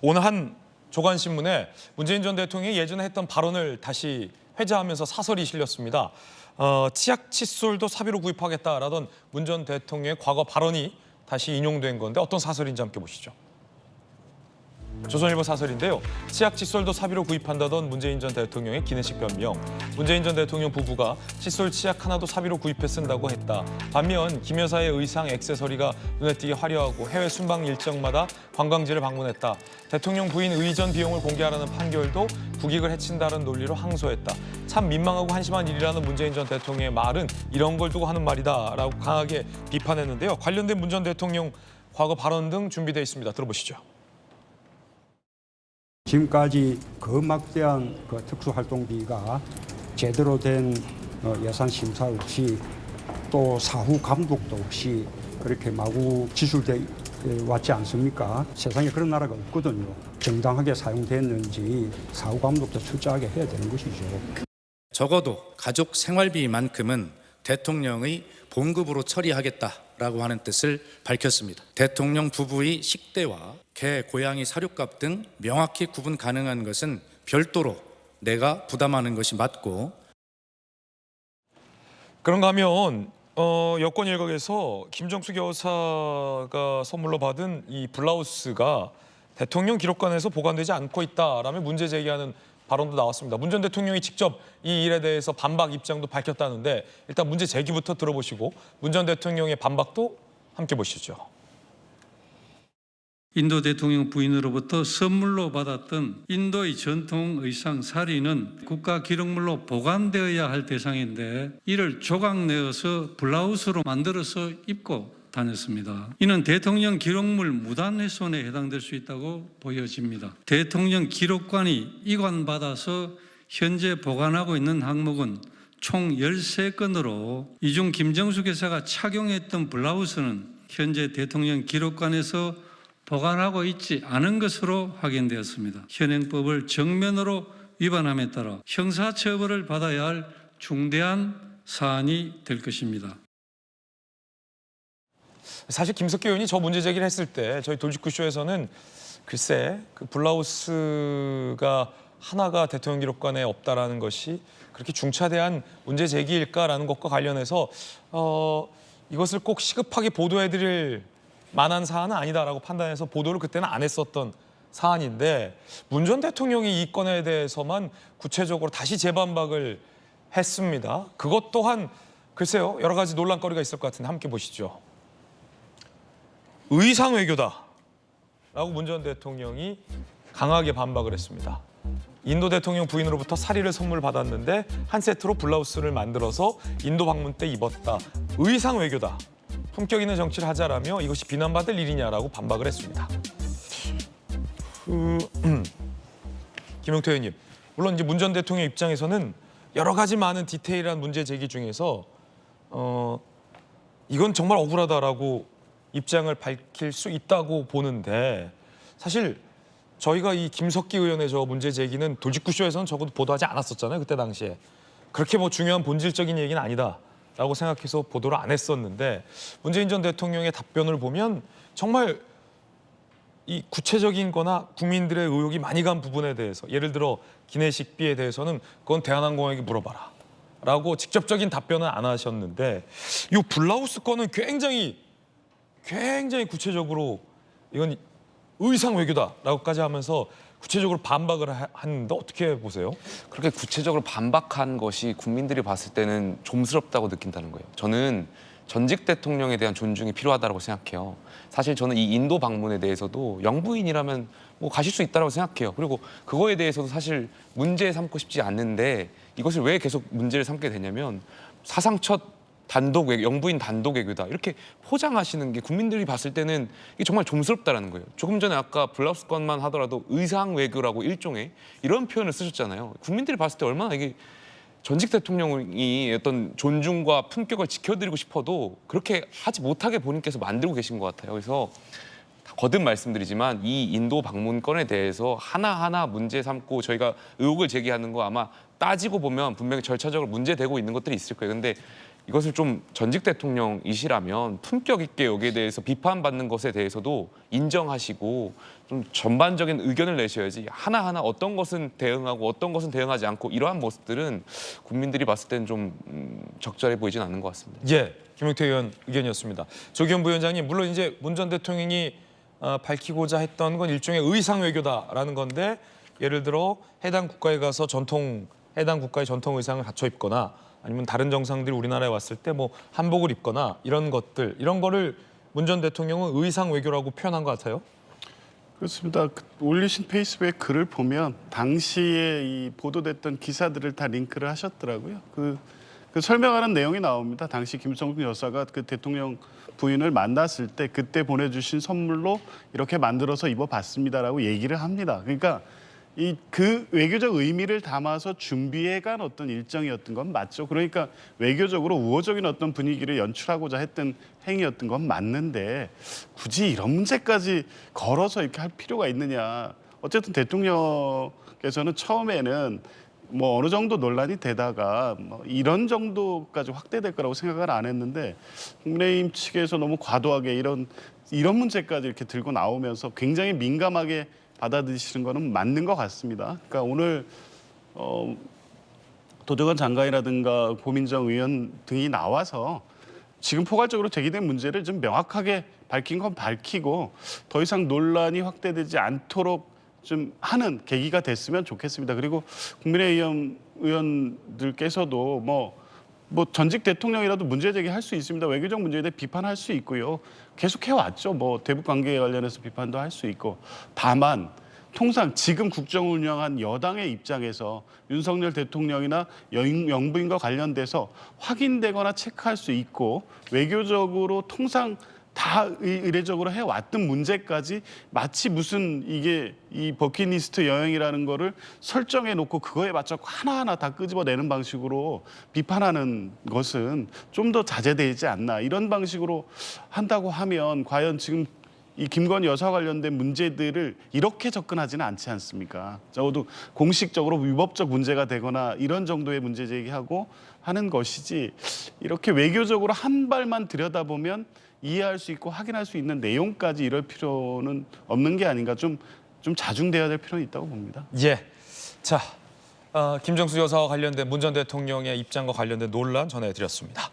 오늘 한 조간신문에 문재인 전 대통령이 예전에 했던 발언을 다시 회자하면서 사설이 실렸습니다. 치약 칫솔도 사비로 구입하겠다라던 문 전 대통령의 과거 발언이 다시 인용된 건데 어떤 사설인지 함께 보시죠. 조선일보 사설인데요. 치약 칫솔도 사비로 구입한다던 문재인 전 대통령의 기내식 변명. 문재인 전 대통령 부부가 칫솔 치약 하나도 사비로 구입해 쓴다고 했다. 반면 김 여사의 의상 액세서리가 눈에 띄게 화려하고 해외 순방 일정마다 관광지를 방문했다. 대통령 부인 의전 비용을 공개하라는 판결도 국익을 해친다는 논리로 항소했다. 참 민망하고 한심한 일이라는 문재인 전 대통령의 말은 이런 걸 두고 하는 말이다라고 강하게 비판했는데요. 관련된 문 전 대통령 과거 발언 등 준비되어 있습니다. 들어보시죠. 지금까지 그 막대한 특수활동비가 제대로 된 예산 심사 없이 또 사후 감독도 없이 그렇게 마구 지출돼 왔지 않습니까? 세상에 그런 나라가 없거든요. 정당하게 사용됐는지 사후 감독도 철저하게 해야 되는 것이죠. 적어도 가족 생활비만큼은 대통령의 봉급으로 처리하겠다라고 하는 뜻을 밝혔습니다. 대통령 부부의 식대와 개, 고양이 사료값 등 명확히 구분 가능한 것은 별도로 내가 부담하는 것이 맞고. 그런가 하면 여권 일각에서 김정숙 여사가 선물로 받은 이 블라우스가 대통령 기록관에서 보관되지 않고 있다라며 문제 제기하는 발언도 나왔습니다. 문 전 대통령이 직접 이 일에 대해서 반박 입장도 밝혔다는데 일단 문제 제기부터 들어보시고 문 전 대통령의 반박도 함께 보시죠. 인도 대통령 부인으로부터 선물로 받았던 인도의 전통 의상 사리는 국가 기록물로 보관되어야 할 대상인데 이를 조각내어서 블라우스로 만들어서 입고 다녔습니다. 이는 대통령 기록물 무단훼손에 해당될 수 있다고 보여집니다. 대통령 기록관이 이관받아서 현재 보관하고 있는 항목은 총 13건으로 이 중 김정숙 여사가 착용했던 블라우스는 현재 대통령 기록관에서 보관하고 있지 않은 것으로 확인되었습니다. 현행법을 정면으로 위반함에 따라 형사처벌을 받아야 할 중대한 사안이 될 것입니다. 사실 김석기 의원이 저 문제 제기를 했을 때 저희 돌직구쇼에서는 글쎄 그 블라우스가 하나가 대통령 기록관에 없다라는 것이 그렇게 중차대한 문제 제기일까라는 것과 관련해서 이것을 꼭 시급하게 보도해드릴 만한 사안은 아니다라고 판단해서 보도를 그때는 안 했었던 사안인데 문 전 대통령이 이 건에 대해서만 구체적으로 다시 재반박을 했습니다. 그것 또한 글쎄요 여러 가지 논란거리가 있을 것 같은데 함께 보시죠. 의상 외교다라고 문 전 대통령이 강하게 반박을 했습니다. 인도 대통령 부인으로부터 사리를 선물 받았는데 한 세트로 블라우스를 만들어서 인도 방문 때 입었다. 의상 외교다. 품격 있는 정치를 하자라며 이것이 비난받을 일이냐라고 반박을 했습니다. 김용태 의원님, 물론 이제 문 전 대통령 입장에서는 여러 가지 많은 디테일한 문제 제기 중에서 이건 정말 억울하다라고 입장을 밝힐 수 있다고 보는데 사실 저희가 이 김석기 의원의 저 문제 제기는 돌직구쇼에서는 적어도 보도하지 않았었잖아요. 그때 당시에. 그렇게 뭐 중요한 본질적인 얘기는 아니다라고 생각해서 보도를 안 했었는데 문재인 전 대통령의 답변을 보면 정말 이 구체적인 거나 국민들의 의혹이 많이 간 부분에 대해서 예를 들어 기내식비에 대해서는 그건 대한항공에게 물어봐라 라고 직접적인 답변은 안 하셨는데 이 블라우스 건은 굉장히 구체적으로 이건 의상 외교다라고까지 하면서 구체적으로 반박을 하는데 어떻게 보세요? 그렇게 구체적으로 반박한 것이 국민들이 봤을 때는 좀스럽다고 느낀다는 거예요. 저는 전직 대통령에 대한 존중이 필요하다고 생각해요. 사실 저는 이 인도 방문에 대해서도 영부인이라면 뭐 가실 수 있다고 생각해요. 그리고 그거에 대해서도 사실 문제 삼고 싶지 않는데 이것을 왜 계속 문제를 삼게 되냐면 사상 첫 단독 외교, 영부인 단독 외교다 이렇게 포장하시는 게 국민들이 봤을 때는 이게 정말 좀스럽다라는 거예요. 조금 전에 아까 블라우스 건만 하더라도 의상 외교라고 일종의 이런 표현을 쓰셨잖아요. 국민들이 봤을 때 얼마나 이게 전직 대통령이 어떤 존중과 품격을 지켜드리고 싶어도 그렇게 하지 못하게 본인께서 만들고 계신 것 같아요. 그래서 거듭 말씀드리지만 이 인도 방문건에 대해서 하나하나 문제 삼고 저희가 의혹을 제기하는 거 아마 따지고 보면 분명히 절차적으로 문제되고 있는 것들이 있을 거예요. 근데 이것을 좀 전직 대통령이시라면 품격 있게 여기에 대해서 비판받는 것에 대해서도 인정하시고 좀 전반적인 의견을 내셔야지 하나하나 어떤 것은 대응하고 어떤 것은 대응하지 않고 이러한 모습들은 국민들이 봤을 때는 좀 적절해 보이진 않는 것 같습니다. 예, 김용태 의원 의견이었습니다. 조기현 부위원장님, 물론 이제 문 전 대통령이 밝히고자 했던 건 일종의 의상 외교다라는 건데, 예를 들어 해당 국가에 가서 해당 국가의 전통 의상을 갖춰 입거나 아니면 다른 정상들이 우리나라에 왔을 때 뭐 한복을 입거나 이런 것들, 이런 거를 문 전 대통령은 의상 외교라고 표현한 것 같아요. 그렇습니다. 올리신 페이스북의 글을 보면 당시에 이 보도됐던 기사들을 다 링크를 하셨더라고요. 그 설명하는 내용이 나옵니다. 당시 김성숙 여사가 그 대통령 부인을 만났을 때 그때 보내주신 선물로 이렇게 만들어서 입어봤습니다라고 얘기를 합니다. 그러니까 그 외교적 의미를 담아서 준비해간 어떤 일정이었던 건 맞죠. 그러니까 외교적으로 우호적인 어떤 분위기를 연출하고자 했던 행위였던 건 맞는데 굳이 이런 문제까지 걸어서 이렇게 할 필요가 있느냐. 어쨌든 대통령께서는 처음에는 뭐 어느 정도 논란이 되다가 뭐 이런 정도까지 확대될 거라고 생각을 안 했는데 국민의힘 측에서 너무 과도하게 이런 문제까지 이렇게 들고 나오면서 굉장히 민감하게 받아들이시는 거는 맞는 것 같습니다. 그러니까 오늘 도정관 장관이라든가 고민정 의원 등이 나와서 지금 포괄적으로 제기된 문제를 좀 명확하게 밝힌 건 밝히고 더 이상 논란이 확대되지 않도록 좀 하는 계기가 됐으면 좋겠습니다. 그리고 국민의힘 의원들께서도 뭐 전직 대통령이라도 문제 제기할 수 있습니다. 외교적 문제에 대해 비판할 수 있고요. 계속 해왔죠. 뭐 대북 관계에 관련해서 비판도 할 수 있고. 다만 통상 지금 국정을 운영한 여당의 입장에서 윤석열 대통령이나 영부인과 관련돼서 확인되거나 체크할 수 있고 외교적으로 통상 다 의례적으로 해왔던 문제까지 마치 무슨 이게 이 버킷리스트 여행이라는 거를 설정해 놓고 그거에 맞춰 하나하나 다 끄집어내는 방식으로 비판하는 것은 좀 더 자제되지 않나. 이런 방식으로 한다고 하면 과연 지금 이 김건희 여사 관련된 문제들을 이렇게 접근하지는 않지 않습니까? 적어도 공식적으로 위법적 문제가 되거나 이런 정도의 문제 제기하고 하는 것이지 이렇게 외교적으로 한 발만 들여다보면 이해할 수 있고 확인할 수 있는 내용까지 이럴 필요는 없는 게 아닌가. 좀 자중돼야 될 필요는 있다고 봅니다. 예, 자, 김정수 여사와 관련된 문 전 대통령의 입장과 관련된 논란 전해드렸습니다.